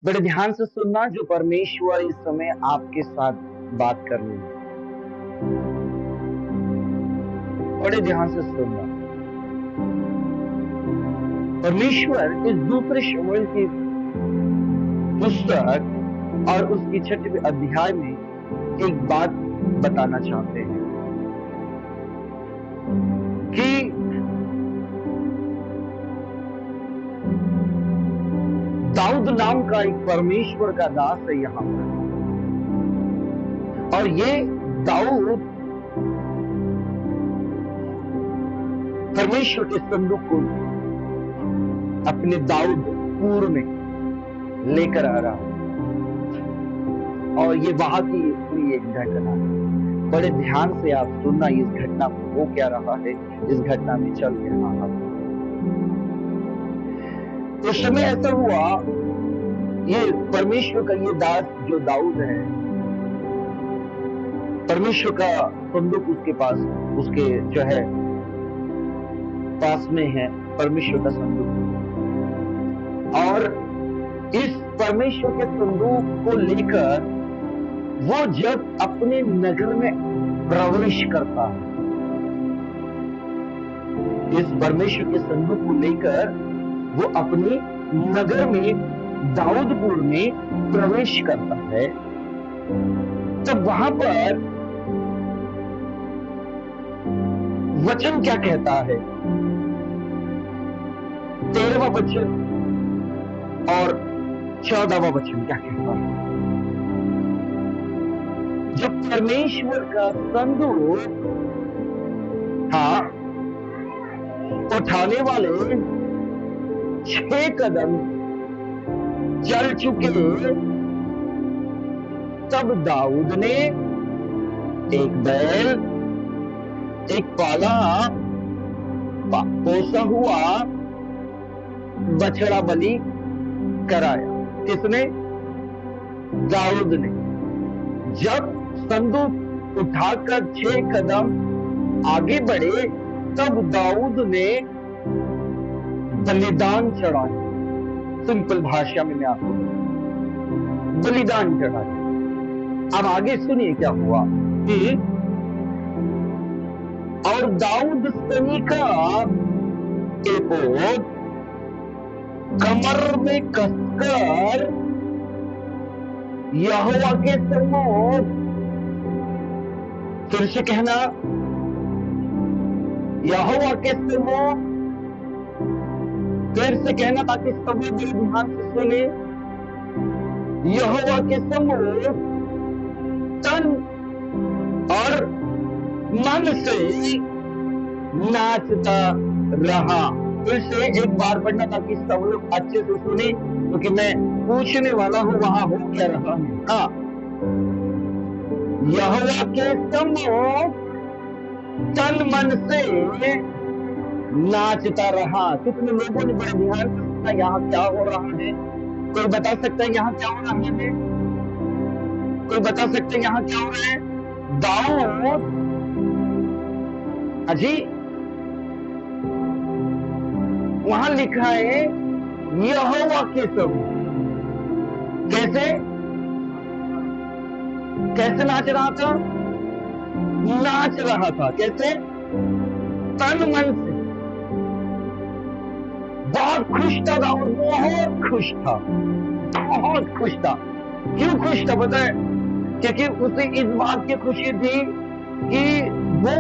बड़े ध्यान से सुनना, जो परमेश्वर इस समय आपके साथ बात कर रहे हैं। बड़े ध्यान से सुनना। परमेश्वर इस दूसरे शमूएल की पुस्तक और उसकी 6वें अध्याय में एक बात बताना चाहते हैं कि दाऊद नाम का एक परमेश्वर का दास है यहां पर, और ये दाऊद परमेश्वर के संदूक को अपने दाऊदपुर में लेकर आ रहा है। और ये वहां की हुई एक घटना है। बड़े ध्यान से आप सुनना, इस घटना में हो क्या रहा है, इस घटना में चल क्या रहा है। उस समय ऐसा हुआ, ये परमेश्वर का ये दास जो दाऊद है, परमेश्वर का संदूक उसके पास, उसके जो है पास में है परमेश्वर का संदूक। और इस परमेश्वर के संदूक को लेकर वो जब अपने नगर में प्रवेश करता है, इस परमेश्वर के संदूक को लेकर वो अपने नगर में दाऊदपुर में प्रवेश करता है, तब वहां पर वचन क्या कहता है, 13वां वचन और 14वां वचन क्या कहता है। जब परमेश्वर का संदूक, हाँ, उठाने वाले 6 कदम चल चुके, तब दाऊद ने एक बैल, एक पाला पोसा हुआ बछड़ा बलि कराया। किसने? दाऊद ने। जब संदूक उठाकर 6 कदम आगे बढ़े, तब दाऊद ने बलिदान चढ़ाया। सिंपल भाषा में मैं आपको बलिदान चढ़ाया। अब आगे सुनिए क्या हुआ कि और दाऊद सनी का एपोद कमर में कसकर यहोवा के सम्मुख, फिर से कहना, यहोवा के सम्मुख, फिर से कहना ताकि सब लोग ध्यान से सुने, यहोवा के सम्मुख तन और मन से नाचता रहा। फिर से एक बार पढ़ना ताकि सब लोग अच्छे से सुने, क्योंकि मैं पूछने वाला हूं वहां हो क्या रहा है। हाँ, यहोवा के सम्मुख तन मन से नाचता रहा। कितने लोगों ने बड़े ध्यान से सुना यहाँ क्या हो रहा है? कोई बता सकता है यहाँ क्या हो रहा है? कोई बता सकते हैं यहाँ क्या हो रहा है? दाऊद, अजी वहां लिखा है यहोवा के सम्मुख। कैसे कैसे नाच रहा था? नाच रहा था। कैसे? तन मन से। बहुत खुश था दाऊद, बहुत खुश था, बहुत खुश था। क्यों खुश था पता है? क्योंकि उसे इस बात की खुशी थी कि वो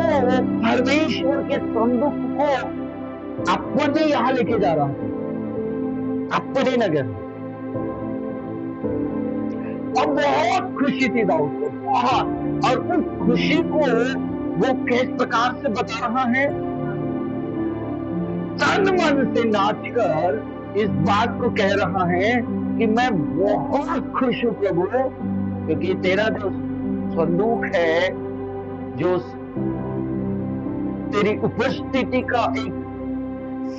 परमेश्वर के संदूक को अपने यहां लेके जा रहा था, अपने नगर। और बहुत खुशी थी दाऊद को, बहुत। और उस खुशी को वो किस प्रकार से बता रहा है? तन मन से नाचकर इस बात को कह रहा है कि मैं बहुत खुश हूं प्रभु, क्योंकि तेरा जो संदूक है, जो तेरी उपस्थिति का एक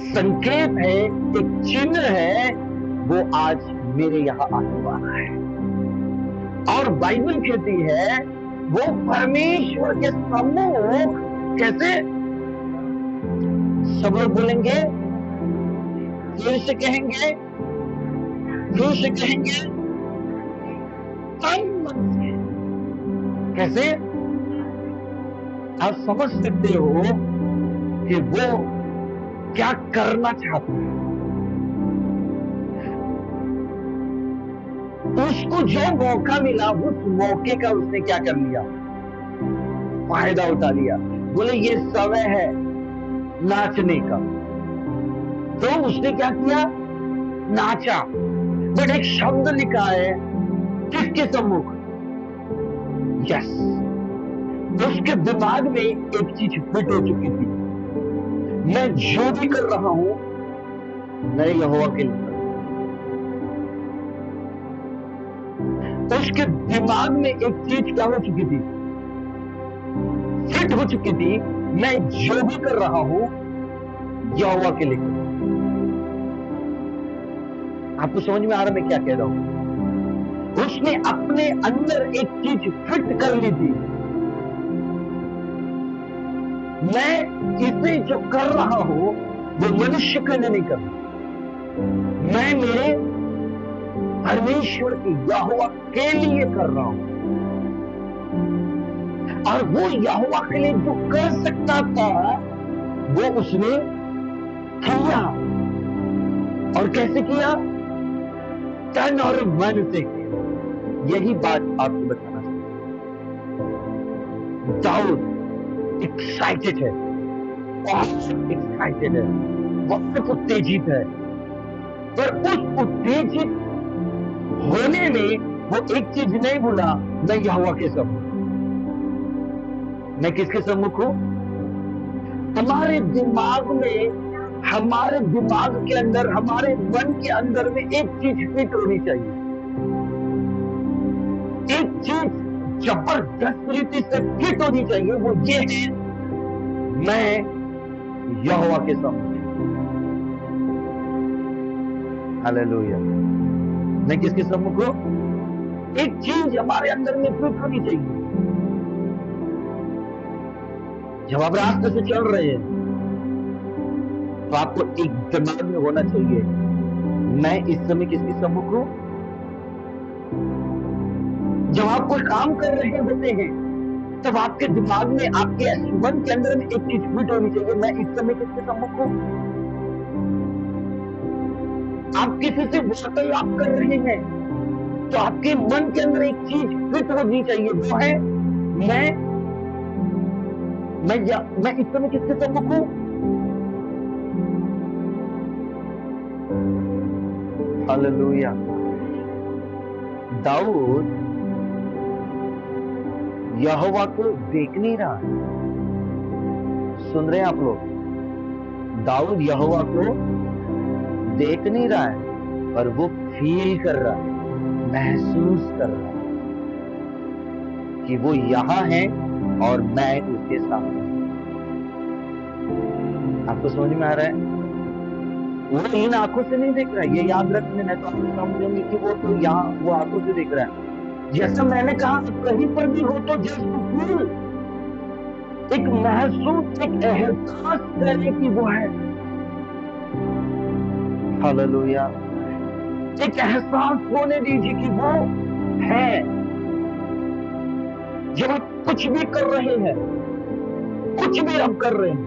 संकेत है, एक चिन्ह है, वो आज मेरे यहाँ आने वाला है। और बाइबल कहती है वो परमेश्वर के सम्मुख कैसे? सब लोग बोलेंगे, फिर से कहेंगे, फिर से कहेंगे तन मन से। कैसे? आप समझ सकते हो कि वो क्या करना चाहता है। उसको जो मौका मिला उस मौके का उसने क्या कर लिया? फायदा उठा लिया। बोले ये समय है नाचने का, तो उसने क्या किया? नाचा। बट एक शब्द लिखा है किसके सम्मुख? यस, उसके दिमाग में एक चीज फिट हो चुकी थी, मैं जो भी कर रहा हूं मैं यहोवा के लिए। उसके दिमाग में एक चीज क्या हो चुकी थी? फिट हो चुकी थी, मैं जो भी कर रहा हूं यहोवा के लिए। आपको समझ में आ रहा मैं क्या कह रहा हूं? उसने अपने अंदर एक चीज फिट कर ली थी, मैं इसे जो कर रहा हूं वो मनुष्य के लिए नहीं कर रहा, मैं मेरे परमेश्वर की यहोवा के लिए कर रहा हूं। और वो यहोवा के लिए जो कर सकता था वो उसने किया। और कैसे किया? तन और मन से किया। यही बात आपको बताना चाहिए। दाऊद एक्साइटेड है, बहुत एक्साइटेड है, बहुत उत्तेजित है, पर उस उत्तेजित होने में वो एक चीज नहीं भूला, मैं यहोवा के सम्मुख। मैं किसके सम्मुख हूं? हमारे दिमाग में, हमारे दिमाग के अंदर, हमारे मन के अंदर में एक चीज फिट होनी चाहिए। एक चीज जबरदस्त रीति से फिट होनी चाहिए, वो ये है मैं यहोवा के सम्मुख। हालेलुया। मैं किसके सम्मुख हूं? एक चीज हमारे अंदर में फिट होनी चाहिए। जब आप रास्ते से चल रहे हैं तो आपको एक दिमाग में होना चाहिए, मैं इस समय किसके सम्मुख हूं? जब आप कोई काम कर रहे होते हैं तब आपके दिमाग में, आपके मन के अंदर में एक चीज फिट होनी चाहिए, मैं इस समय किसके सम्मुख हूं? आप किसी से वार्तालाप कर रहे हैं तो आपके मन के अंदर एक चीज फिट होनी चाहिए, वो है मैं इस समय किसके सम्मुख हूं? हालेलुया। दाऊद यहोवा को देख नहीं रहा है। सुन रहे हैं आप लोग? दाऊद यहोवा को देख नहीं रहा है, पर वो फील कर रहा है, महसूस कर रहा है कि वो यहां है और मैं उसके सामने। आपको समझ में आ रहा है? वो इन आंखों से नहीं देख रहा है, ये याद रखने में तो आप समझेंगे कि वो तो यहाँ वो आंखों से देख रहा है। जैसा मैंने कहा, कहीं पर भी हो तो जस्ट फील, एक महसूस, एक एहसास करने की वो है। हालेलुया। एक एहसास होने दीजिए कि वो है। जब आप कुछ भी कर रहे हैं, कुछ भी आप कर रहे हैं,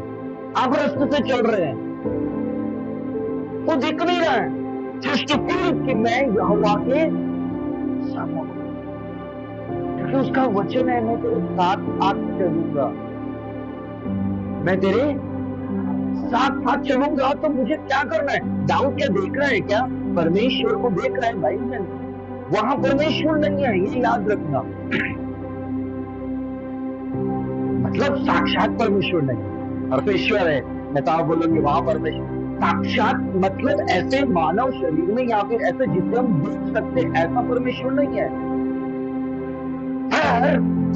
आप रास्ते से चल रहे हैं, वो दिख नहीं रहा है, जस्ट फील कि मैं यहोवा के सम्मुख, क्योंकि उसका वचन है, मैं तेरे साथ साथ चलूंगा, मैं तेरे साथ साथ चलूंगा। तो मुझे क्या करना है? दाऊद क्या देख रहा है? क्या परमेश्वर को देख रहा है? भाई मैं वहां परमेश्वर नहीं है, ये याद रखना। मतलब साक्षात परमेश्वर नहीं, परमेश्वर है। मैं तो आप बोलोगे वहां परमेश्वर, साक्षात मतलब ऐसे मानव शरीर में या फिर ऐसे जिसे हम देख सकते, ऐसा परमेश्वर नहीं है।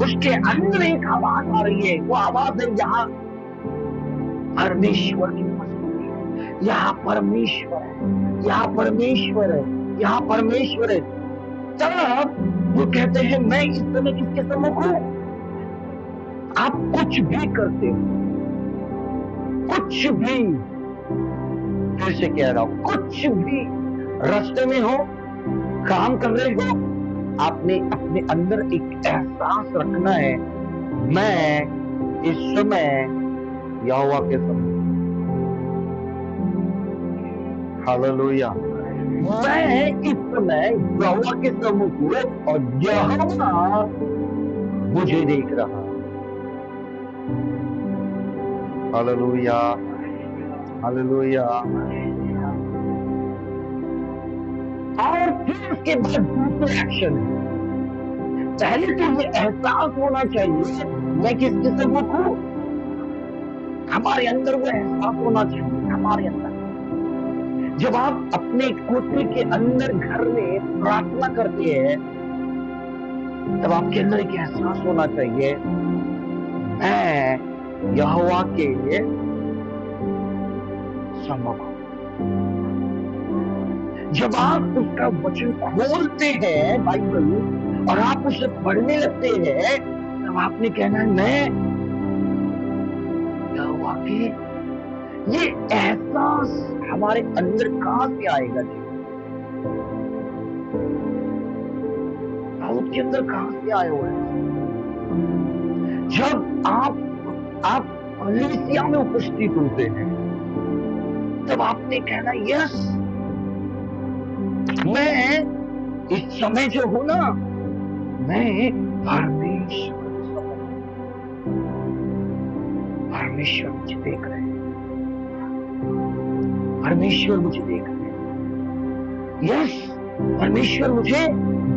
उसके अंदर एक आवाज आ रही है, वो आवाज है यहाँ परमेश्वर की उपस्थिति है, यहाँ परमेश्वर है, यहाँ परमेश्वर है, यहाँ परमेश्वर है। तब वो कहते हैं मैं इस समय किसके सम्मुख हूं? आप कुछ भी करते हो, कुछ भी, फिर से कह रहा हूं, कुछ भी रास्ते में हो, काम कर रहे हो, आपने अपने अंदर एक एहसास रखना है, मैं इस समय यहोवा के सम्मुख, हालेलुया, मैं इस समय यहोवा के सम्मुख हूं और यहोवा मुझे देख रहा है। Hallelujah, hallelujah. और फिर उसके बाद दूसरा एक्शन है। पहले तो ये एहसास होना चाहिए मैं किसके सम्मुख हूं, हमारे अंदर वो एहसास होना चाहिए। हमारे अंदर जब आप अपने कोठरी के अंदर घर में प्रार्थना करते हैं, तब आपके अंदर एक एहसास होना चाहिए, मैं यहोवा के सम्मुख हूं। जब आप उसका वचन खोलते हैं बाइबल और आप उसे पढ़ने लगते हैं, तब आपने कहना है मैं यहोवा के, ये एहसास हमारे अंदर कहां से आएगा जी? दाऊद के अंदर कहां से आया हुआ है? जब आप कलीसिया में उपस्थित होते हैं, तब आपने कहना यस, मैं इस समय जो हूं ना, मैं परमेश्वर मुझे देख रहे हैं, परमेश्वर मुझे देख रहे हैं। यस, परमेश्वर मुझे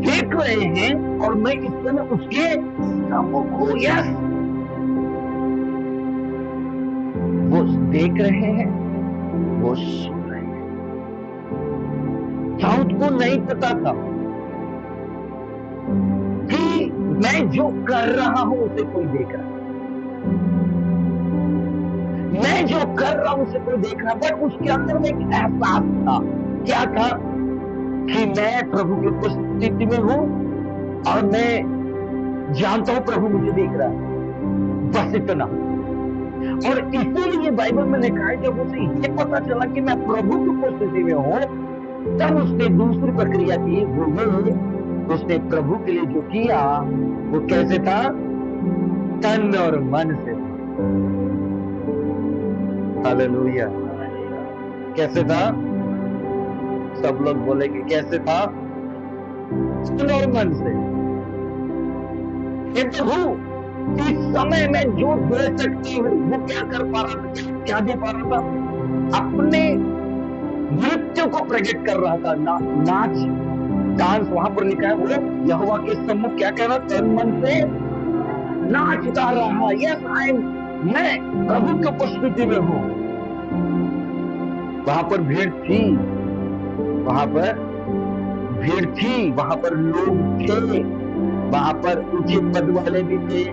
देख रहे हैं और मैं इस समय उसके सम्मुख हूं। यस, वो देख रहे हैं, वो सुन रहे हैं। दाऊद को नहीं पता था कि मैं जो कर रहा हूं उसे कोई देख रहा है, मैं जो कर रहा हूं उसे कोई देख रहा, बट उसके अंदर में एक एहसास था। क्या था? कि मैं प्रभु की उपस्थिति में हूं और मैं जानता हूं प्रभु मुझे देख रहा है, बस इतना। और इसीलिए बाइबल में लिखा है, जब उसे ये पता चला कि मैं प्रभु की उपस्थिति में हूं, तब उसने दूसरी प्रक्रिया की, वो उसने प्रभु के लिए जो किया वो कैसे था? तन और मन से। हालेलुया। कैसे था? सब लोग बोलेंगे कैसे था? तन और मन से। हे प्रभु, इस समय मैं जो दे सकती हूँ वो क्या कर पा रहा था? क्या दे पा रहा था? अपने नृत्य को प्रकट कर रहा था, नाच डांस। वहां पर लिखा है वो यहोवा के सम्मुख क्या कर रहा? तन मन से नाचता रहा। यस, मैं प्रभु की उपस्थिति में हूं। वहां पर भीड़ थी, वहां पर भीड़ थी, वहां पर लोग थे, वहां पर ऊंचे पद वाले भी थे,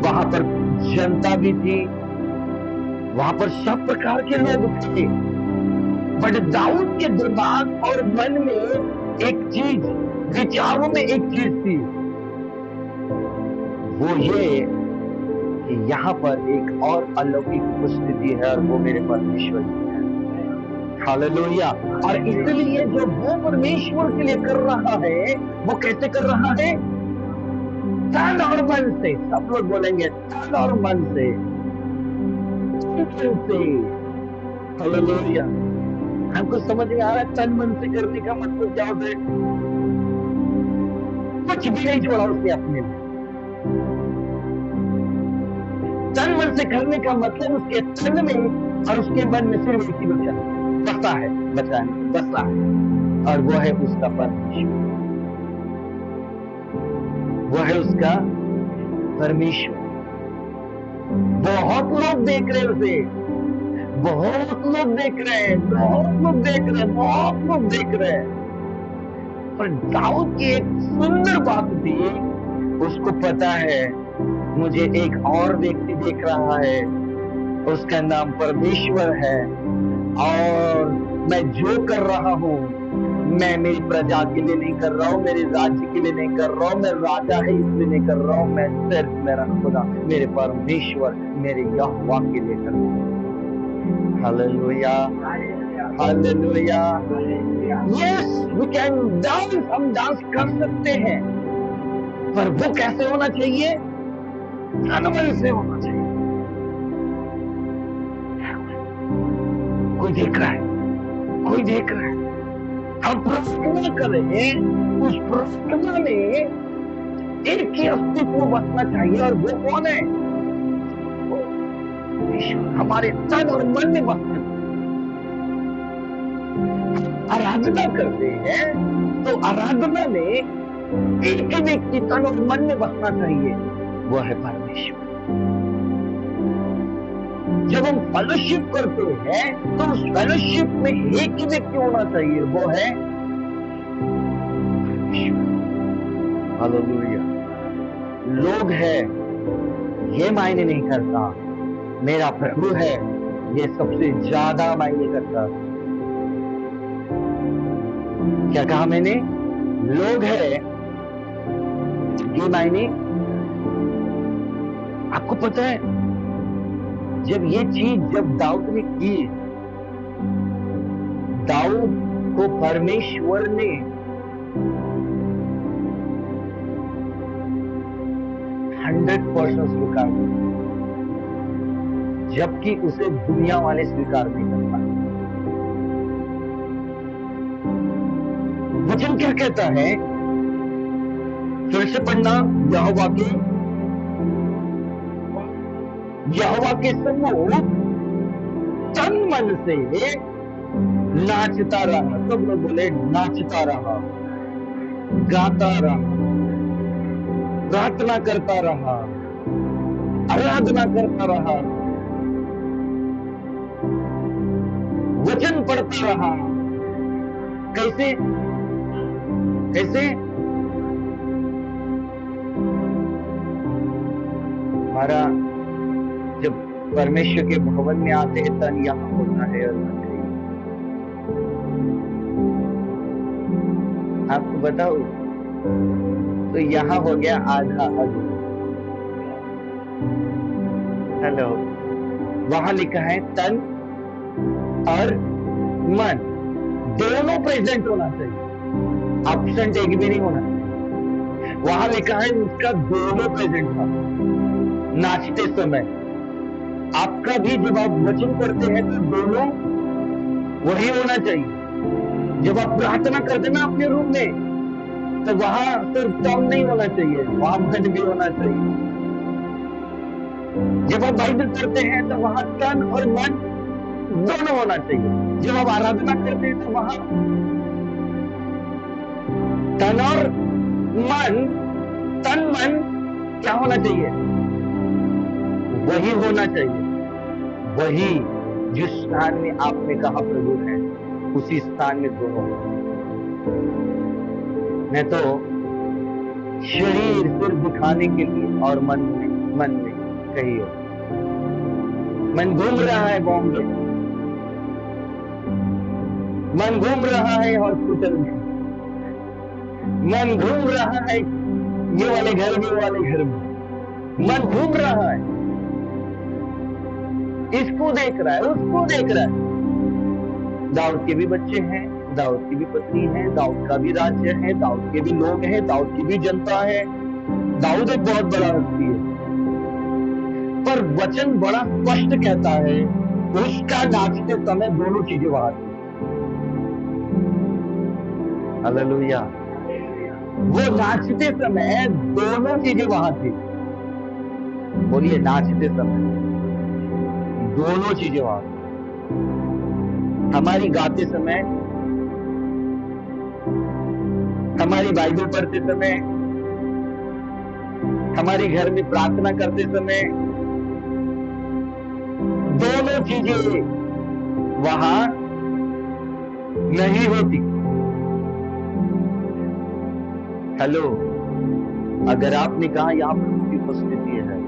वहां पर जनता भी थी, वहां पर सब प्रकार के लोग थे। बट दाऊद के दिमाग और मन में एक चीज, विचारों में एक चीज थी, वो ये कि यहाँ पर एक और अलौकिक उपस्थिति है और वो मेरे परमेश्वर की है। हालेलुया। और इसलिए जो वो परमेश्वर के लिए कर रहा है, वो कैसे कर रहा है? तन और मन से। सब लोग बोलेंगे तन और मन से, तन से। हालेलुया। हमको समझ में आ रहा है तन मन से करने का मतलब क्या होता है? कुछ भी नहीं छोड़ा उसने अपने में। तन मन से करने का मतलब उसके तन में और उसके मन में सिर्फ एक ही बचा है, और वो है उसका परमेश्वर, वो है उसका परमेश्वर। बहुत लोग देख रहे हैं उसे, बहुत लोग देख रहे हैं, बहुत लोग देख रहे हैं, बहुत लोग देख रहे हैं। पर दाऊद की एक सुंदर बात थी, उसको पता है मुझे एक और व्यक्ति देख रहा है, उसका नाम परमेश्वर है, और मैं जो कर रहा हूं, मैं मेरी प्रजा के लिए नहीं कर रहा हूं, मेरे राज्य के लिए नहीं कर रहा हूं, मैं राजा है इसलिए नहीं कर रहा हूं, मैं सिर्फ मेरा खुदा, मेरे परमेश्वर, मेरे यहोवा के लिए कर रहा हूं। Hallelujah. Hallelujah. Yes, we can dance, हम डांस कर सकते हैं, पर वो कैसे होना चाहिए? तन मन से होना चाहिए। कोई देख रहा है, कोई देख रहा है, हम प्रार्थना कर रहे हैं, उस प्रार्थना में एक ही अस्तित्व बसना चाहिए, और वो कौन है? ईश्वर हमारे तन और मन में बसना। आराधना करते हैं तो आराधना में एक ही व्यक्ति तन और मन में बसना चाहिए, वो है परमेश्वर। जब हम फेलोशिप करते हैं तो उस फेलोशिप में एक ही व्यक्ति होना चाहिए, वो है परमेश्वर। हालेलुया। लोग है ये मायने नहीं करता, मेरा प्रभु है ये सबसे ज्यादा मायने करता। क्या कहा मैंने? लोग है ये मायने। आपको पता है, जब ये चीज जब दाऊद ने की, दाऊद को परमेश्वर ने 100% स्वीकार किया, जबकि उसे दुनिया वाले स्वीकार नहीं कर पाए। वचन क्या कहता है? फिर से पढ़ना, यहोवा के सम्मुख तन मन से नाचता रहा। सब लोग बोले नाचता रहा, गाता रहा, प्रार्थना करता रहा, आराधना करता रहा, वचन पढ़ता रहा। कैसे? कैसे? हमारा जब परमेश्वर के भवन में आते हैं तन यहाँ होता है और मन कहीं। आपको बताओ, तो यहाँ हो गया आधा अधूरा। हेलो, वहां लिखा है तन और मन दोनों प्रेजेंट होना चाहिए, एब्सेंट एक भी नहीं होना चाहिए। वहां लिखा है उसका दोनों प्रेजेंट था। नाचते समय आपका भी जब आप वचन करते हैं तो दोनों वही होना चाहिए। जब आप प्रार्थना करते हैं ना अपने रूम में, तो वहां सिर्फ तन नहीं होना चाहिए, वहां मन भी होना चाहिए। जब आप बाइबल पढ़ते हैं तो वहां तन और मन दोनों होना चाहिए। जब आप आराधना करते हैं तो वहां तन और मन, तन मन क्या होना चाहिए? वही होना चाहिए। वही जिस स्थान में आपने कहा प्रभु है, उसी स्थान में दोनों। मैं तो शरीर सिर्फ दिखाने के लिए और मन में कही हो। मन घूम रहा है बॉम्बे, मन घूम रहा है हॉस्पिटल में, मन घूम रहा है ये वाले घर में, वो वाले घर में, मन घूम रहा है, इसको देख रहा है, उसको देख रहा है। दाऊद के भी बच्चे हैं, दाऊद की भी पत्नी है, दाऊद का भी राज्य है, दाऊद के भी लोग हैं, दाऊद की भी जनता है। दाऊद एक बहुत बड़ा हस्ती है, पर वचन बड़ा स्पष्ट कहता है उसका नाचते समय दोनों चीजें वहां थी। हालेलुया। वो नाचते समय दोनों चीजें वहां थी। बोलिए, नाचते समय दोनों चीजें वहां थी। हमारी गाते समय, हमारी बाइबल पढ़ते समय, हमारे घर में प्रार्थना करते समय दोनों चीजें वहां नहीं होती। हेलो, अगर आपने कहा यहाँ पर उसकी उपस्थिति है,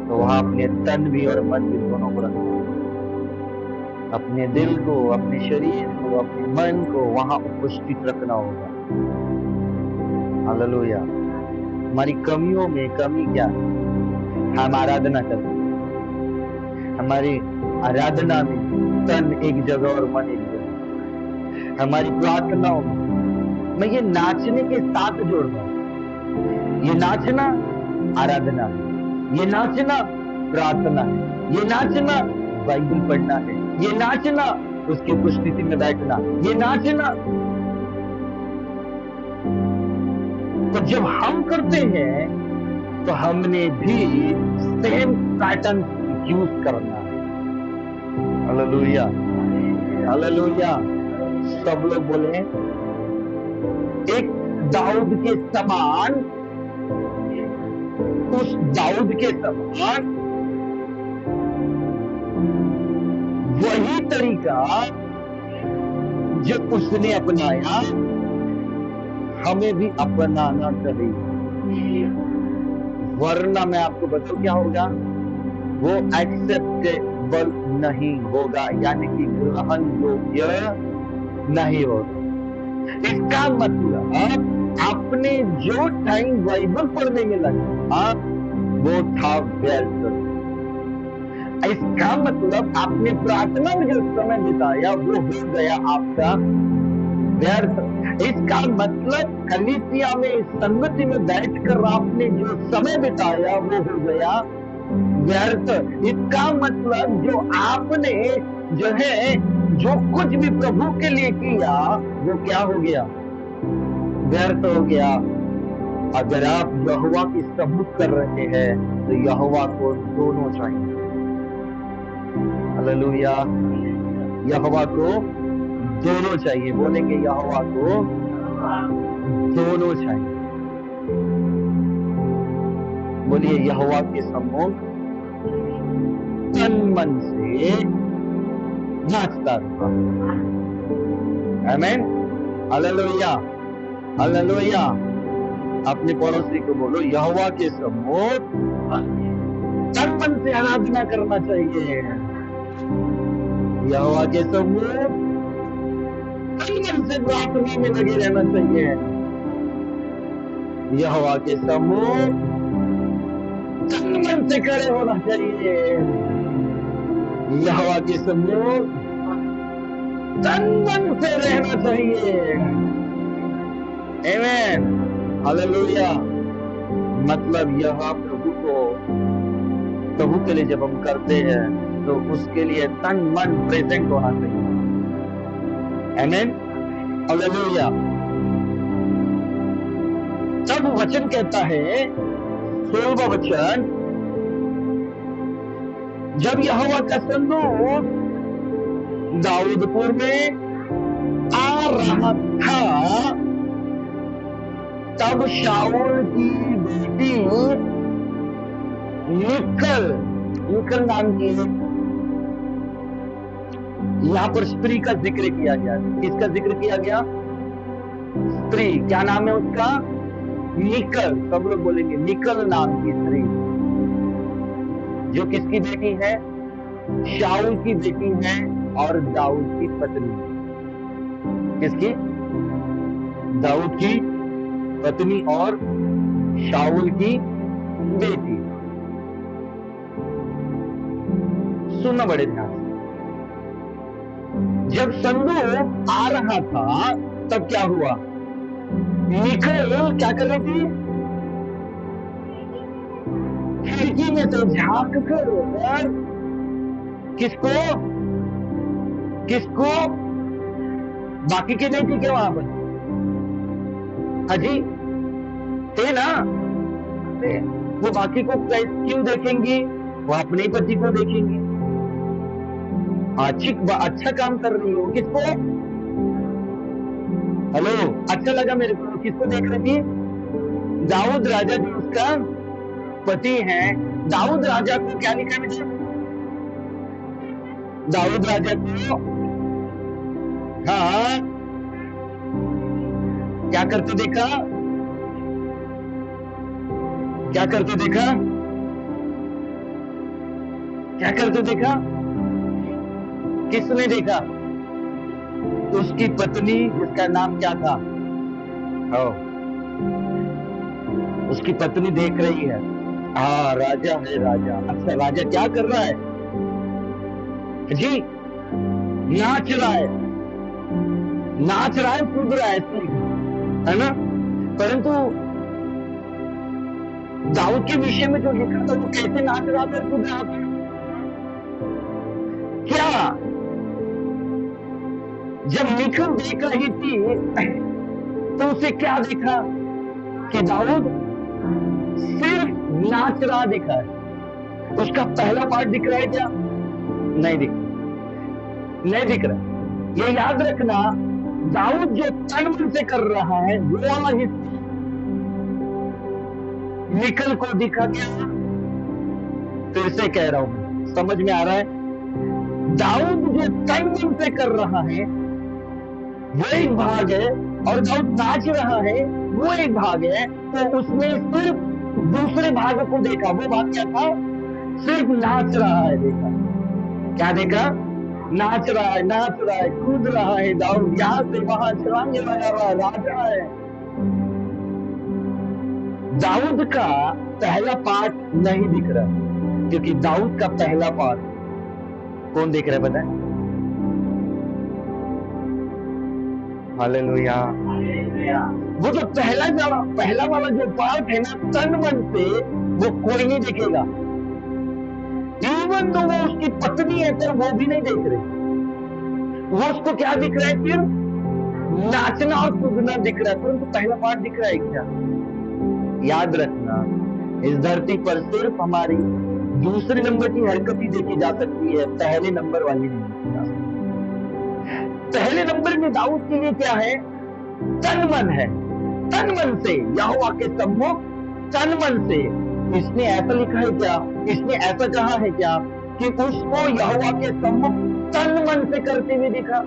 तो वहां अपने तन भी और मन भी दोनों को रखना, अपने दिल को, अपने शरीर को, अपने मन को वहां उपस्थित रखना होगा। हालेलुया। हमारी कमियों में कमी क्या है? हम आराधना करते हैं, हमारी आराधना में तन एक जगह और मन एक जगह। हमारी प्रार्थनाओं में मैं ये नाचने के साथ जोड़ रहा हूं। ये नाचना आराधना है, ये नाचना प्रार्थना है, ये नाचना बाइबल पढ़ना है, ये नाचना उसकी उपस्थिति में बैठना, ये नाचना। तो जब हम करते हैं तो हमने भी सेम पैटर्न यूज करना है। Hallelujah, hallelujah. सब लोग बोले एक दाऊद के समान, उस दाऊद के समान वही तरीका जो उसने अपनाया हमें भी अपनाना चाहिए, वरना मैं आपको बताऊं क्या होगा, वो एक्सेप्टेबल नहीं होगा, यानी कि ग्रहण योग्य नहीं होगा। इसका मतलब आपने जो टाइम बाइबल पढ़ने में लगा वो था व्यर्थ। इसका मतलब आपने प्रार्थना में जो समय बिताया वो हो गया आपका व्यर्थ। इसका मतलब कलीसिया में संगति में बैठकर आपने जो समय बिताया वो हो गया व्यर्थ। इसका मतलब जो आपने जो है जो कुछ भी प्रभु के लिए किया वो क्या हो गया, व्यर्थ हो गया। अगर आप यहोवा की सबूत कर रहे हैं तो यहोवा को दोनों चाहिए। हालेलुया, यहोवा को दोनों चाहिए। बोलेंगे यहोवा को दोनों चाहिए। बोलिए यहोवा के सम्मुख तन मन से नाचता रहा। आमीन, हालेलुया, हालेलुया। अपने पड़ोसी को बोलो यहोवा के सम्मुख तन मन से आराधना करना चाहिए। यहोवा के सम्मुख तन से प्रार्थना में लगे रहना चाहिए। यहोवा के सम्मुख तन मन से खड़े होना चाहिए। यहोवा के सम्मुख तन मन से रहना चाहिए। आमीन, हालेलुया। मतलब यह प्रभु के लिए जब हम करते हैं तो उसके लिए तन मन प्रेजेंट होना चाहिए। आमीन, हालेलुया। तब वचन कहता है 16वां वचन, जब यहोवा का संदूक दाऊदपुर में आ रहा था तब शाऊल की बेटी मीकल नाम की, यहां पर स्त्री का जिक्र किया गया। किसका जिक्र किया गया? स्त्री। क्या नाम है उसका? मीकल। सब लोग बोलेंगे मीकल नाम की स्त्री, जो किसकी बेटी है? शाऊल की बेटी है और दाऊद की पत्नी। किसकी? दाऊद की पत्नी और शाऊल की बेटी। सुनना बड़े ध्यान से। जब संदूक आ रहा था तब क्या हुआ? मीकल क्या कर रही थी? खिड़की में से झांक कर किसको किसको बाकी के नहीं थी क्या वहां पर? हाजी थे ना, वो बाकी को क्यों देखेंगी? वो अपने पति को देखेंगी। अच्छा काम कर रही हो। किसको? हेलो, अच्छा लगा मेरे को। किसको देख रही थी? दाऊद राजा जो उसका पति है। दाऊद राजा को क्या लिखा बेटा? दाऊद राजा को हाँ क्या करते देखा? क्या करते देखा? क्या करते देखा? किसने देखा? उसकी पत्नी, जिसका नाम क्या था? उसकी पत्नी देख रही है। हाँ, राजा है राजा। अच्छा, राजा क्या कर रहा है जी? नाच रहा है। नाच रहा है, कूद रहा है ना। परंतु दाऊद के विषय में जो लिखा था वो कैसे नाच रहा था, कूद रहा था? क्या जब मिकल देख रही थी तो उसे क्या देखा कि दाऊद सिर्फ नाच रहा दिखा है। उसका पहला पार्ट दिख रहा है क्या? नहीं दिख रहा। ये याद रखना, दाऊद जो तन मन से कर रहा है वो वाला हिस्सा मिकल को दिखा क्या? फिर से कह रहा हूं, समझ में आ रहा है? दाऊद जो तन मन से कर रहा है वो एक भाग है, और दाऊद नाच रहा है वो एक भाग है। तो उसने सिर्फ दूसरे भाग को देखा। वो भाग क्या था? सिर्फ नाच रहा है देखा। क्या देखा? नाच रहा है, कूद रहा है दाऊद, यहां से वहां छलांगे लगा रहा है, राजा है। दाऊद का पहला पार्ट नहीं दिख रहा, क्योंकि दाऊद का पहला पार्ट कौन देख रहा है बताए? हालेलुया। वो जो पहला वाला जो पार्ट है ना, तन मन से, वो कोई नहीं देखेगा। इवन तो वो उसकी पत्नी है पर वो भी नहीं देख रही। वो उसको क्या दिख रहा है? फिर नाचना और कूदना दिख रहा है, परंतु पहला पार्ट दिख रहा है क्या? याद रखना, इस धरती पर सिर्फ हमारी दूसरे नंबर की हरकत ही देखी जा सकती है, पहले नंबर वाली नहीं देखी जा सकती। पहले नंबर में दाऊद के लिए क्या है? तन मन है। तन मन से यहोवा के सम्मुख, तन मन से। इसने ऐसा लिखा है क्या? इसने ऐसा कहा है क्या कि उसको यहोवा के सम्मुख तन मन से करते हुए दिखा,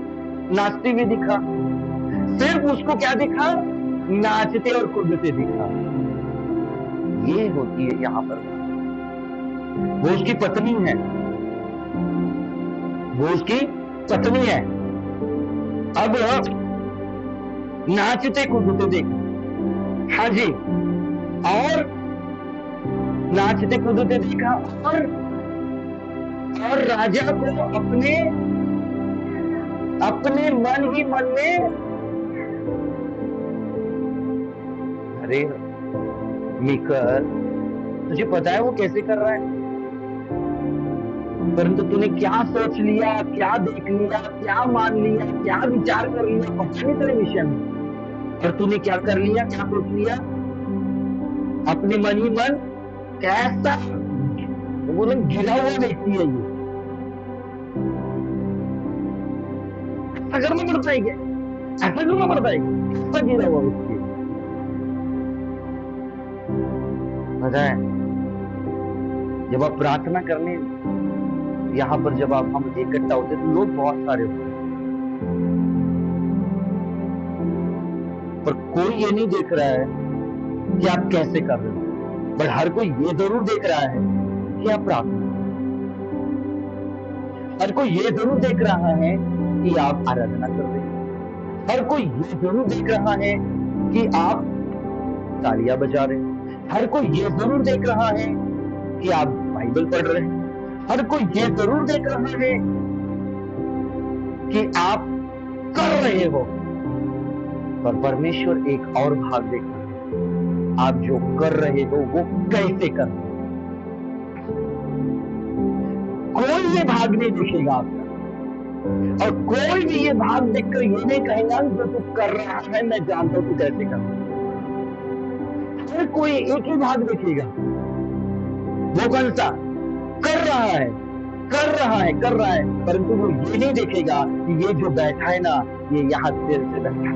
नाचते हुए दिखा? सिर्फ उसको क्या दिखा? नाचते और कूदते दिखा। ये होती है यहां पर। वो उसकी पत्नी है, वो उसकी पत्नी है। अब नाचते कूदते देखा, हाँ जी, और नाचते कूदते देखा, और राजा को अपने मन ही मन में, अरे मिकल, तुझे पता है वो कैसे कर रहा है? परंतु तूने क्या सोच लिया, क्या देख लिया, क्या मान लिया, क्या विचार कर लिया, पता नहीं तेरे विषय में। और तूने क्या कर लिया, क्या सोच लिया? अपने मन ही मन। कैसा वो बोले गिरा हुआ व्यक्ति है ये। ऐसा करना पड़ता है क्या? ऐसा करना पड़ता है क्या? ऐसा गिरा हुआ व्यक्ति पता है? जब आप प्रार्थना करने यहां पर जब हम इकट्ठा होते तो लोग बहुत सारे होते, पर कोई ये नहीं देख रहा है कि आप कैसे कर रहे हो, बट हर कोई ये जरूर देख रहा है कि आप प्रार्थना, हर कोई ये जरूर देख रहा है कि आप आराधना कर रहे हैं, हर कोई ये जरूर देख रहा है कि आप तालियां बजा रहे हैं, हर कोई ये जरूर देख रहा है कि आप बाइबल पढ़ रहे हैं, हर कोई ये जरूर देख रहा है कि आप कर रहे हो। पर परमेश्वर एक और भाग देख रहा है, आप जो कर रहे हो वो कैसे कर रहे हो। कोई ये भाग नहीं दिखेगा आपका, और कोई भी ये भाग देखकर ये नहीं कहेगा जो तू कर रहा है मैं जानता हूं तू कैसे कर रहा है। हर कोई एक ही भाग दिखेगा, वो कौन सा? कर रहा है, परंतु वो ये नहीं देखेगा कि ये जो बैठा है ना, ये यहाँ दिल से बैठा है,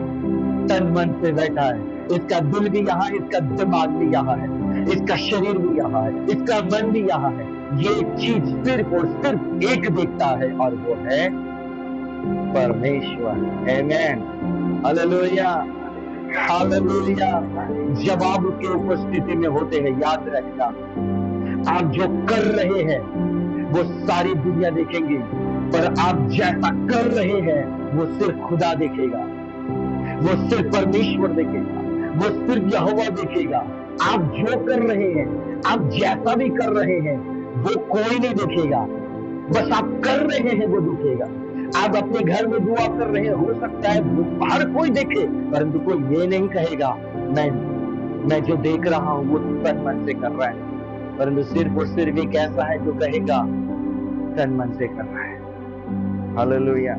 तन मन से बैठा है, इसका दिल भी यहाँ, इसका दिमाग भी यहाँ है, इसका शरीर भी यहाँ है, इसका मन भी यहाँ है। ये चीज सिर्फ और सिर्फ एक देखता है, और वो है परमेश्वर। आमीन, हालेलुया, हालेलुया। जब आप उसके उपस्थिति में होते हैं, याद रखना, आप जो कर रहे हैं वो सारी दुनिया देखेंगे, पर आप जैसा कर रहे हैं वो सिर्फ खुदा देखेगा, वो सिर्फ परमेश्वर देखेगा, वो सिर्फ यहोवा देखेगा। आप जो कर रहे हैं, आप जैसा भी कर रहे हैं, वो कोई नहीं देखेगा, बस आप कर रहे हैं वो देखेगा। आप अपने घर में दुआ कर रहे हो सकता है हर कोई देखे, परंतु कोई ये नहीं कहेगा मैं जो देख रहा हूं वो तन मन से कर रहा है, परंतु सिर्फ और सिर्फ एक ऐसा है जो कहेगा तन मन से कर रहा है। हालेलुया।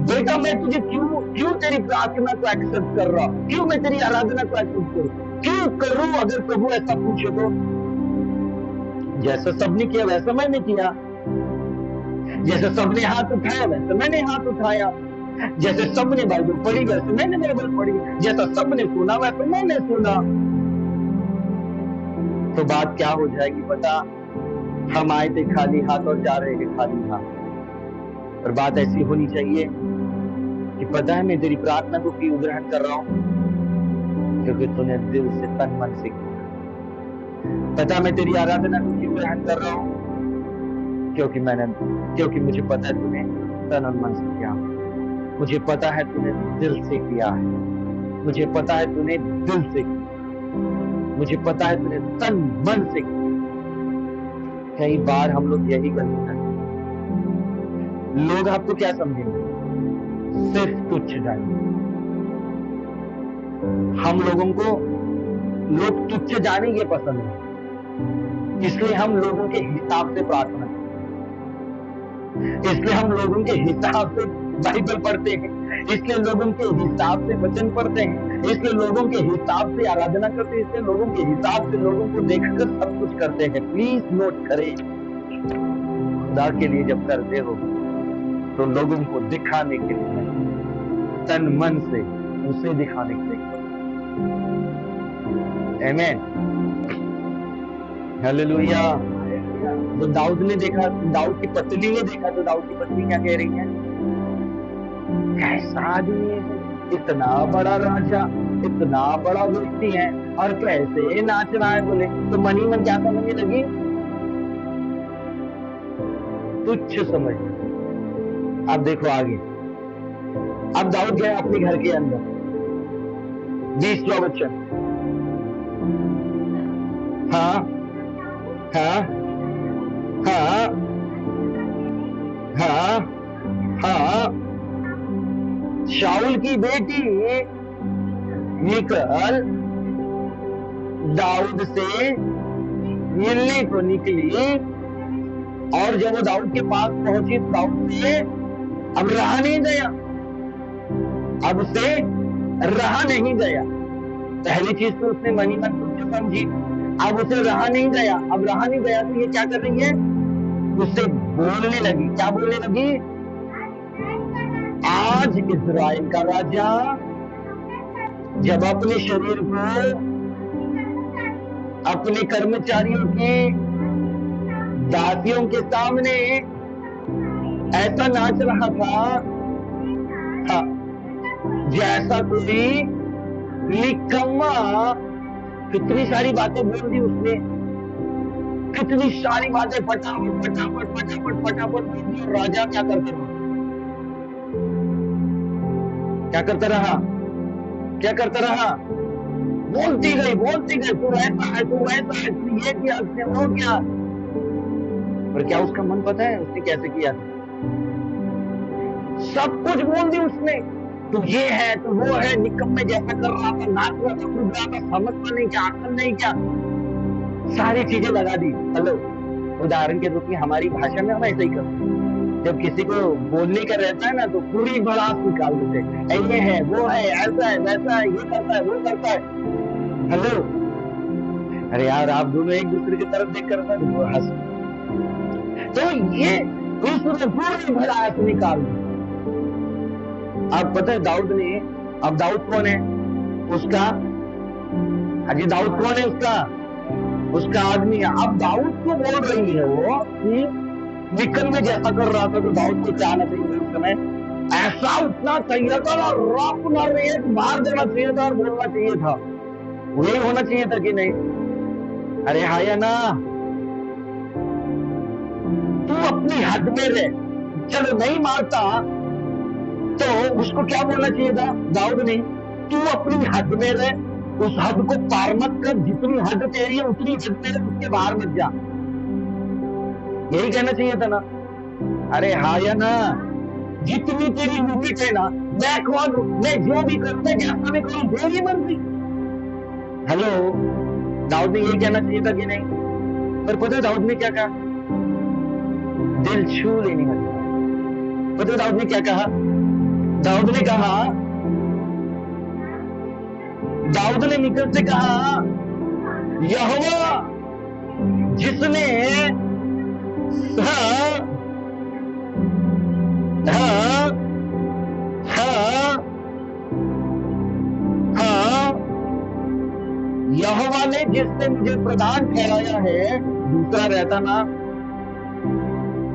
बेटा मैं तुझे क्यों तेरी प्रार्थना को एक्सेप्ट कर रहा हूं, क्यों मैं तेरी आराधना को एक्सेप्ट करूं, क्यों करूं? अगर प्रभु ऐसा पूछे तो जैसा सबने किया वैसा मैंने किया, जैसे सबने हाथ उठाया वैसे मैंने हाथ उठाया, जैसे सबने बाइबल पढ़ी वैसे मैंने बाइबल पढ़ी, जैसा सबने सुना वैसे मैंने सुना। तो बात क्या हो जाएगी पता? हम आए थे खाली हाथ और जा रहे हैं खाली हाथ। और बात ऐसी होनी चाहिए कि पता है मैं तेरी प्रार्थना को क्यों ग्रहण कर रहा हूं, क्योंकि तूने दिल से तन मन से किया। पता मैं तेरी आराधना को क्यों ग्रहण कर रहा हूं, क्योंकि मुझे पता है तूने तन और मन से किया, मुझे पता है तूने दिल से किया है, मुझे पता है तूने दिल से किया, मुझे पता है तूने तन मन से किया। कई बार हम लोग यही गलती करते हैं। लोग आपको क्या समझेंगे? सिर्फ तुच्छ जानेंगे। हम लोगों को लोग तुच्छ जानेंगे पसंद है, इसलिए हम लोगों के हिसाब से प्रार्थना करते हैं, इसलिए हम लोगों के हिसाब से बाइबल पढ़ते हैं, इसलिए लोगों के हिसाब से वचन पढ़ते हैं, इसलिए लोगों के हिसाब से आराधना करते हैं, इसलिए लोगों के हिसाब से लोगों को देखकर सब कुछ करते हैं। प्लीज नोट करें, खुदा के लिए जब करते हो तो लोगों को दिखाने के लिए, तन मन से उसे दिखाने के लिए। आमीन, हालेलुया। तो दाऊद ने देखा, दाऊद की पत्नी ने देखा, तो दाऊद की पत्नी क्या कह रही है? कैसा आदमी है, इतना बड़ा राजा, इतना बड़ा व्यक्ति है और कैसे नाच रहा है बोले। तो मनी मन क्या समझने लगी? तुच्छ समझ। अब देखो आगे, अब दाऊद गया अपने घर के अंदर, 20वां वचन। हाँ हाँ हाँ हाँ हाँ, शाऊल की बेटी मिकल दाऊद से मिलने को निकली, और जब वो दाऊद के पास पहुंची तो दाऊद से अब रहा नहीं गया, अब उसे रहा नहीं गया। पहली चीज तो उसने मनी मन तुच्छ समझी, अब उसे रहा नहीं गया। अब रहा नहीं गया तो ये क्या कर रही है? उससे बोलने लगी। क्या बोलने लगी? आज इस्राएल का राजा जब अपने शरीर को अपने कर्मचारियों की, दासियों के सामने ऐसा नाच रहा था, हाँ, जैसा कोई निकम्मा। कितनी सारी बातें बोल दी उसने, कितनी सारी बातें फटाफट फटाफट फटाफट फटाफट बोल दी। राजा क्या करता रहा? क्या करता रहा? क्या करता रहा? बोलती गई तू ऐसा है, तू वैसा है, तू ये किया, उसने वो किया। पर क्या उसका मन पता है उसने कैसे किया? सब कुछ बोल दी उसने। तू ये है, तू वो है, निकम्मे जैसा कर रहा था, नाच रहा था, कूद रहा था, समझता नहीं क्या, अकल नहीं क्या, सारी चीजें लगा दी। हेलो, उदाहरण के रूप में हमारी भाषा में हम ऐसे ही करते हैं। जब किसी को बोलने का रहता है ना तो पूरी भड़ास निकाल देते हैं, ये है, वो है, ऐसा है, वैसा है, ये करता है, वो करता है। हेलो, अरे यार आप दोनों एक दूसरे की तरफ देख कर हंस, तो ये उसने पूरी भड़ास निकाल दी। अब पता है दाऊद ने, अब दाऊद कौन है? उसका, अजी दाऊद कौन है? उसका आदमी है। अब दाऊद को बोल रही है वो कि निकल में जैसा कर रहा था, तो दाऊद को क्या आना चाहिए उस समय? ऐसा उठना चाहिए था और रॉपना रेत मार देना चाहिए था और बोलना चाहिए था। वही होना चाहिए था कि नहीं? अरे हाँ या ना? तू अपनी हद में रह, चलो नहीं मारता तो उसको क्या बोलना चाहिए था दाऊद ने? तू अपनी हद में रह, उस हद को पार मत कर, जितनी हद तेरी है उतनी हद में रह, उसके बाहर मत जा। यही कहना चाहिए था ना? अरे हाँ या ना? जितनी तेरी लिमिट है ना, मैं जो भी करूं, मैं जैसा भी करूं, मेरी मर्जी। हेलो, दाऊद ने ये कहना चाहिए था कि नहीं? पर पता है दाऊद ने क्या कहा? दिल छू लेने वाली। पता है दाऊद ने क्या कहा? दाऊद ने मिकल से कहा, यहोवा जिसने हाँ हाँ हाँ हाँ यहोवा ने जिसने मुझे प्रधान ठहराया है। दूसरा रहता ना,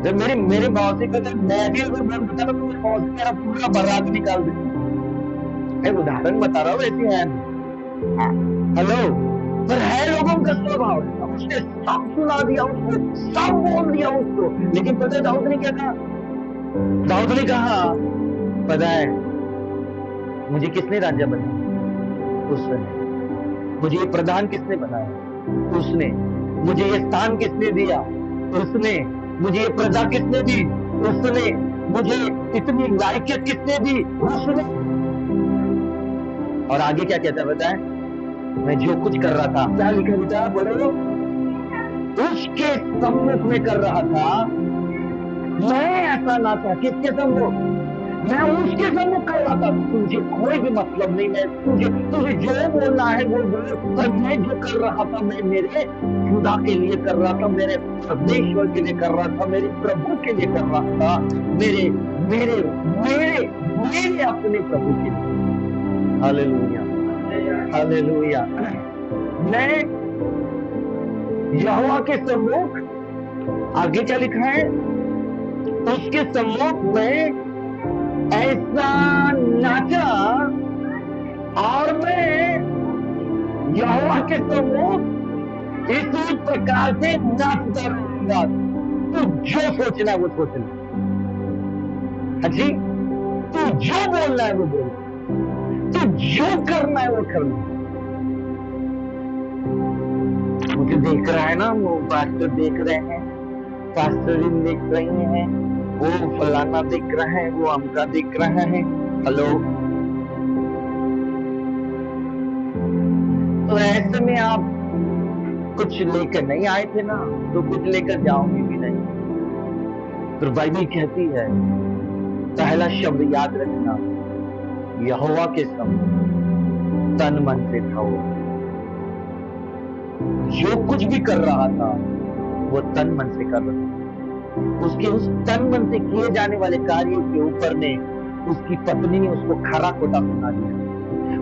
जब मेरे मौसी को, जब मैं भी अगर बंद करता तो मेरे मौसी मेरा पूरा बर्राक निकाल देती। मैं उदाहरण बता रहा हूँ, ऐसी है। हेलो, पर है लोगों का स्वभाव, उसने सब सुना दिया उसको, सब बोल दिया उसको। लेकिन पता है दाऊद ने क्या कहा? दाऊद ने कहा, पता है मुझे किसने राजा बनाया? उसने। मुझे ये प्रधान किसने बनाया? उसने। मुझे ये स्थान किसने दिया? उसने। मुझे ये प्रजा किसने दी? उसने। मुझे इतनी लायकियत किसने दी? उसने। और आगे क्या कहता है बताए? मैं जो कुछ कर रहा था, क्या लिखा बेटा? बोलो। उसके सम्मुख में कर रहा था। मैं ऐसा ना था। किसके सम्मुख? मैं उसके सम्मुख कर रहा था। तुझे कोई भी मतलब नहीं, मैं तुझे जो बोलना है वो बोल। पर मैं जो कर रहा था, मैं मेरे खुदा के लिए कर रहा था, मेरे परमेश्वर के लिए कर रहा था, मेरे प्रभु के लिए कर रहा था, मेरे मेरे मेरे मेरे अपने प्रभु के लिए। Hallelujah, hallelujah. मैं यहोवा के सम्मुख, आगे क्या लिखा है? उसके सम्मुख में ऐसा नाचा, और मैं यहोवा के सम्मुख इसी प्रकार से नाचता रहूंगा। तू जो सोचना है वो सोचना। जी, तू जो बोलना है वो बोल, तू जो करना है वो करना। मुझे देख रहा है ना, वो पास्टर देख रहे हैं, पास्टरीन देख रही हैं, वो फलाना देख रहा है, वो अमका देख रहा है। हेलो, तो ऐसे में आप कुछ लेकर नहीं आए थे ना, तो कुछ लेकर जाओगे भी नहीं। तो बाइबल कहती है, पहला शब्द याद रखना, यहोवा के सम्मुख तन मन से था। जो कुछ भी कर रहा था वो तन मन से कर रहा था। उसके उस तन मन से किए जाने वाले कार्यों के ऊपर ने उसकी पत्नी ने उसको खरा खोटा सुना दिया।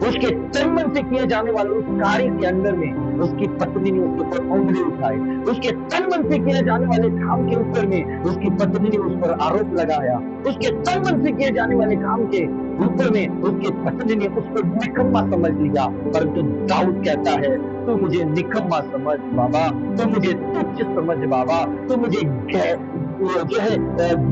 उसके तन मन से किए जाने वाले उस कार्य के अंदर में उसकी पत्नी ने उसके ऊपर उंगली उठाई। उसके तन मन से किए जाने वाले काम के ऊपर में उसकी पत्नी ने उस पर आरोप लगाया। उसके तन मन से किए जाने वाले काम के ऊपर में उसकी पत्नी ने उसको निकम्मा समझ लिया। परंतु दाऊद कहता है, तू मुझे निकम्मा समझ बाबा, तू मुझे तुच्छ समझ बाबा, तू मुझे जो है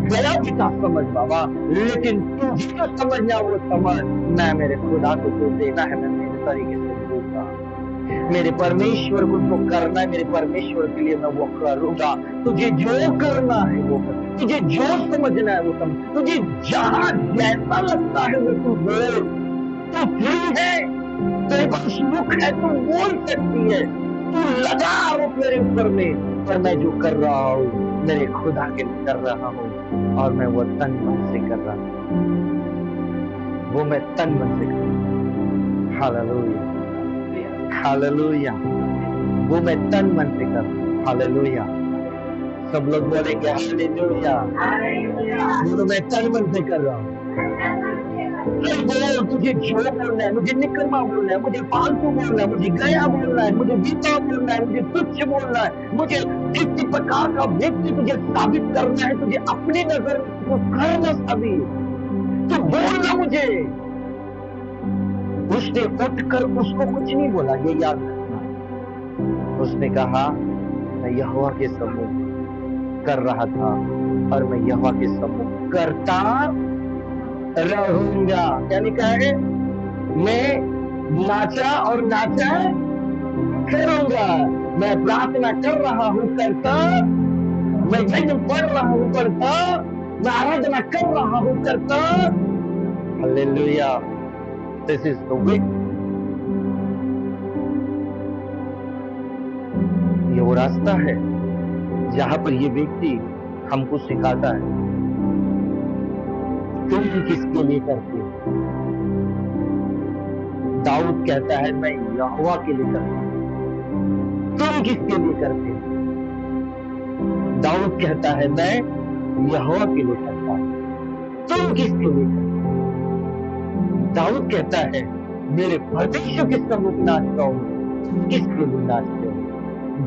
गया पिता समझ बाबा, लेकिन तुझे जो समझना वो समझ। मैं मेरे खुदा को जो देना है मैं मेरे तरीके से दूंगा। मेरे परमेश्वर को जो करना है, मेरे परमेश्वर के लिए मैं वो करूंगा। तुझे जो करना है वो कर, तुझे जो समझना है वो समझ, तुझे जहां जैसा लगता है वो तू बोल। तू फ्री है, तेरे पास मुख है, तू बोल सकती है। तू लगा आरोप मेरे ऊपर में, पर मैं जो कर रहा हूँ मेरे खुदा के लिए कर रहा हूँ, और मैं वो तन मन से कर रहा हूँ। वो मैं तन मन से कर रहा हूँ। Hallelujah, hallelujah. वो मैं तन मन से कर रहा हूँ। हालेलुया। सब लोग बोलेंगे हालेलुया। वो मैं तन मन से कर रहा हूँ। तुझे जो बोलना है, मुझे निकम्मा बोलना है, मुझे फालतू बोलना है, मुझे गया बोलना है, मुझे बीता बोलना है, मुझे तुच्छ बोलना है, मुझे किसी प्रकार का व्यक्ति तुझे साबित करना है, तुझे अपनी नजर को करना साबित, तो बोलना मुझे। उसने उठकर उसको कुछ नहीं बोला, ये याद रखना। उसने कहा, मैं यहोवा के सम्मुख कर रहा था और मैं यहोवा के सम्मुख करता रहूंगा। क्या लिखा है? मैं नाचा और नाचा करूंगा। मैं प्रार्थना कर रहा हूं, करता। मैं जन्म पढ़ रहा हूं, पढ़ता। मैं आराधना कर रहा हूं करता। Hallelujah, this is the way. ये वो रास्ता है जहां पर ये व्यक्ति हमको सिखाता है, तुम किसके लिए करते हो। दाऊद कहता है मैं यहोवा के लिए करता हूं। तुम किसके लिए करते हो। दाऊद कहता है मैं यहोवा के लिए करता हूं। तुम किसके लिए करते हो। दाऊद कहता है मेरे परमेश्वर के सम्मुख नाचता हूं। किसके लिए नाचते हो।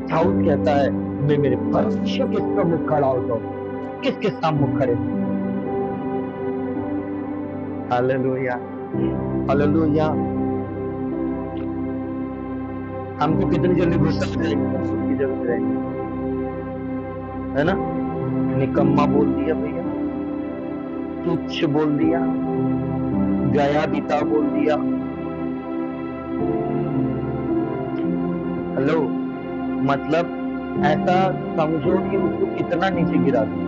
दाऊद कहता है मैं मेरे परमेश्वर के सम्मुख खड़ा होता हूं। किसके सम्मुख खड़े हो। Hallelujah, hallelujah. हमको कितनी जल्दी गुस्सा की जरूरत रहेगी, है ना। निकम्मा बोल दिया भैया, तुच्छ बोल दिया, गया बीता बोल दिया। हेलो, मतलब ऐसा समझो कि उसको कितना नीचे गिरा दो,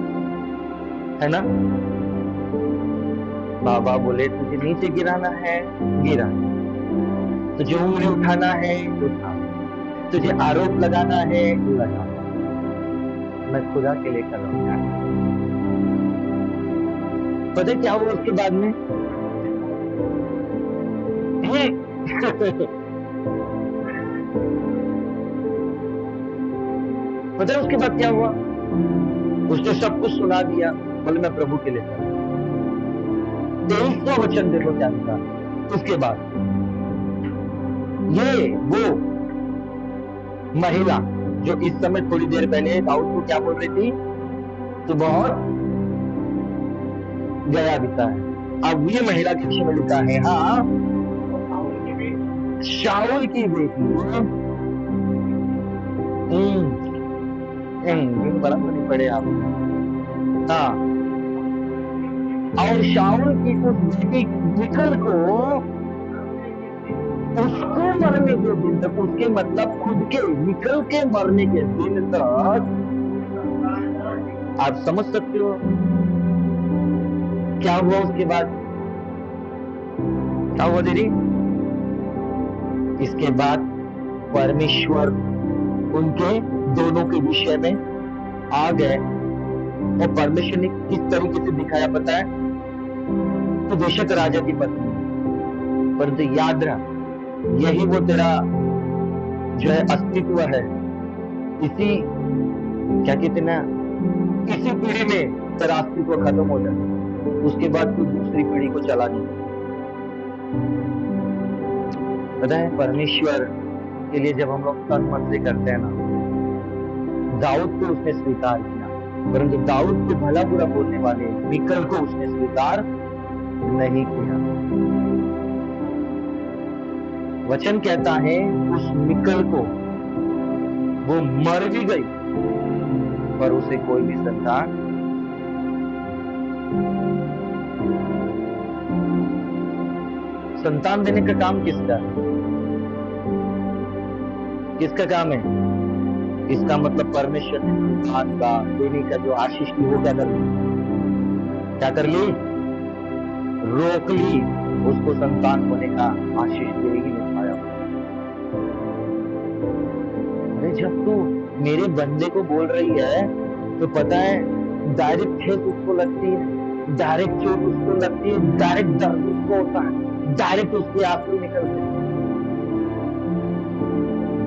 है ना। बाबा बोले तुझे नीचे गिराना है गिरा, तुझे उंगली उठाना है उठा, तुझे आरोप लगाना है लगा। मैं खुदा के लिए कर रहा हूं यार। पता है क्या हुआ उसके बाद में। पता है उसके बाद क्या हुआ। उसने सब कुछ सुना दिया, बोले मैं प्रभु के लिए कर रहा हूं। 23वां वचन देखो क्या लिखा। उसके बाद ये वो महिला जो इस समय थोड़ी देर पहले दाऊद को क्या बोल रही थी, तो बहुत गया बीता है। अब ये महिला के विषय में लिखा है, हाँ शाऊल की बेटी। बड़ा नहीं पड़े आप। हाँ, और शाऊल की उस बेटी मिकल को उसको मरने के दिन तक, उसके मतलब खुद के मिकल के मरने के दिन तक, आप समझ सकते हो क्या हुआ उसके बाद। क्या हुआ दीदी। इसके बाद परमेश्वर उनके दोनों के विषय में आ गए, और परमेश्वर ने किस तरीके से दिखाया पता है। तो बेशक राजा की पत्नी, परंतु याद रख यही वो तेरा जो है अस्तित्व है। इसी क्या कहते ना, इसी पीढ़ी में तेरा अस्तित्व खत्म हो जाए, उसके बाद तू दूसरी पीढ़ी को चला नहीं। पता है परमेश्वर के लिए जब हम लोग तन मन से करते हैं ना, दाऊद को उसने स्वीकार किया, परंतु दाऊद को भला बुरा बोलने वाले मिकल को उसने स्वीकार नहीं किया। वचन कहता है उस मिकल को वो मर भी गई, पर उसे कोई भी संतान। संतान देने का काम किसका है। किसका काम है। इसका मतलब परमेश्वर ने संतान का देने का जो आशीष की वो क्या कर ली, क्या कर ली, रोक ली। उसको संतान होने का आशीष दे ही नहीं पाया। अरे जब तू मेरे बंदे को बोल रही है तो पता है डायरेक्ट ठेस उसको लगती है, डायरेक्ट चोट उसको लगती है, डायरेक्ट दर्द उसको होता है, डायरेक्ट उसके आंसू निकलते हैं,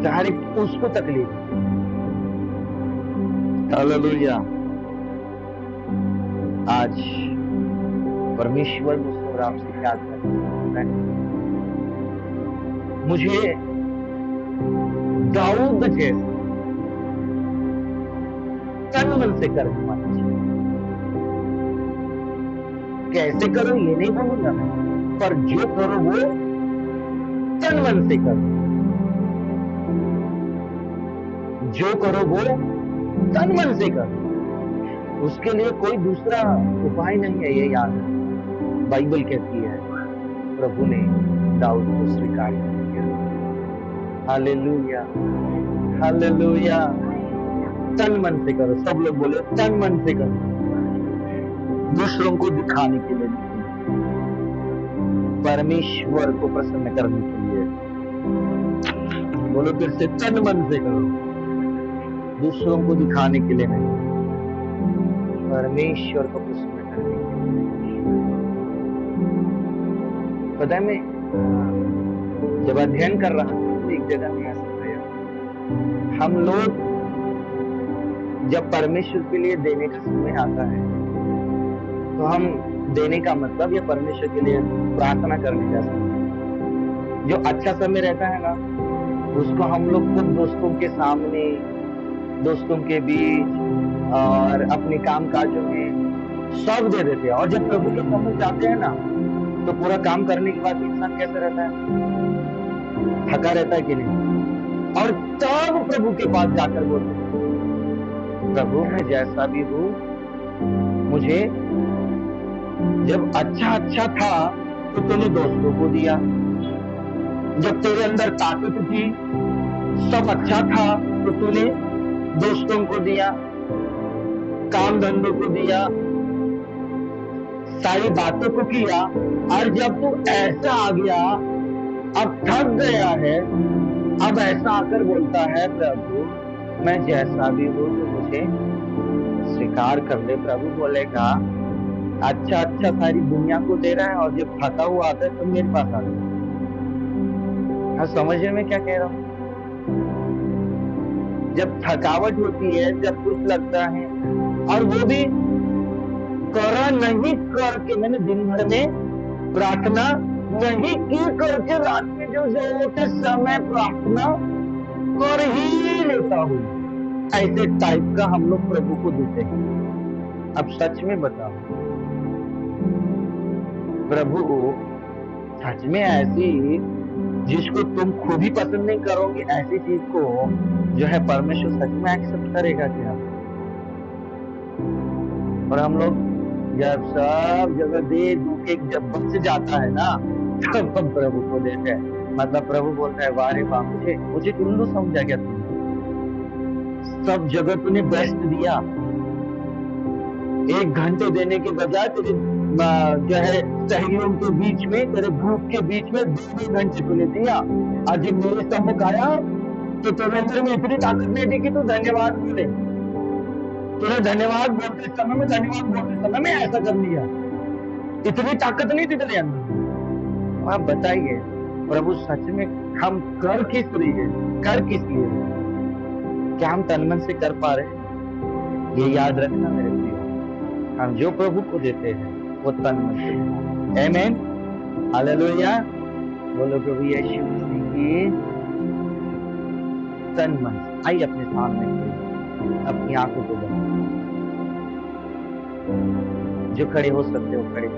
डायरेक्ट उसको तकलीफ। हालेलुया। आज परमेश्वर मुझसे और आपसे क्या करता है। मुझे दाऊद जैसे तन मन से करने वाला चाहिए। कैसे करो ये नहीं बोलूंगा मैं, पर जो करो वो तन मन से करो। जो करो वो तन मन से करो, उसके लिए कोई दूसरा उपाय नहीं है। ये याद है, बाइबल कहती है प्रभु ने दाऊद को स्वीकार किया। Hallelujah, hallelujah. तन मन से करो, सब लोग बोले तन मन से करो। दूसरों को दिखाने के लिए नहीं, परमेश्वर को प्रसन्न करने के लिए। बोलो फिर से, तन मन से करो, दूसरों को दिखाने के लिए नहीं, परमेश्वर को प्रसन्न करने के लिए। पता है, मैं जब अध्ययन कर रहा था तो एक जगह में ऐसा था, हम लोग जब परमेश्वर के लिए देने का समय आता है तो हम देने का मतलब या परमेश्वर के लिए प्रार्थना करने का समय, जो अच्छा समय रहता है ना, उसको हम लोग खुद दोस्तों के सामने, दोस्तों के बीच और अपने काम काजों में सब दे देते हैं। और जब प्रभु के सामने जाते हैं ना, तो पूरा काम करने के बाद इंसान कैसा रहता है? थका रहता है कि नहीं? और तब प्रभु के पास जाकर बोलते हैं, प्रभु मैं जैसा भी हूं, मुझे जब अच्छा था तो तूने दोस्तों को दिया, जब तेरे अंदर ताकत थी, सब अच्छा था तो तूने दोस्तों को दिया, काम धंधों को दिया, सारी बातों को किया। और जब तू ऐसा आ गया, अब थक गया है, अब ऐसा आकर बोलता है, प्रभु मैं जैसा भी हूं तो मुझे स्वीकार कर ले। प्रभु बोलेगा, अच्छा सारी दुनिया को दे रहा है, और जब थका हुआ आता है तो मेरे पास आता है। हाँ, समझे मैं क्या कह रहा हूँ? जब थकावट होती है, जब कुछ लगता है, और वो भी करा नहीं करके, मैंने दिन भर में प्रार्थना नहीं की करके, रात में जो जरूरत है समय प्रार्थना कर ही लेता हूँ, ऐसे टाइप का हम लोग प्रभु को देते हैं। अब सच में बताओ, प्रभु सच में ऐसी, जिसको तुम खुद ही पसंद नहीं करोगे, ऐसी चीज को जो है परमेश्वर सच में एक्सेप्ट करेगा क्या? और हम लोग जब सब जगह दे दू के जब बच जाता है ना, तब हम प्रभु को देते हैं। मतलब प्रभु बोलता है, वाह रे वाह, मुझे उल्लू समझा क्या तुमने? सब जगह तूने बेस्ट दिया, 1 घंटे देने के बजाय तेरे जो है सहेलियों के बीच में, तेरे ग्रुप के बीच में 2 घंटे तूने दिया। आज जब मेरे सम्मुख आया तो तेरे अंदर में इतनी ताकत नहीं थी कि तू धन्यवाद बोले। तूने धन्यवाद बोलते समय में ऐसा कर लिया, इतनी ताकत नहीं थी तेरे अंदर। आप बताइए, प्रभु सच में हम कर किस लिए? क्या हम तन मन से कर पा रहे? ये याद रखना मेरे प्रिय, हम जो प्रभु को देते हैं वो तन मन से। आमीन, हालेलुया। बोलो प्रभु यीशु मसीह की तन मन। आइए अपने सामने अपनी आंखों को बंद, जो खड़े हो सकते हो खड़े हो।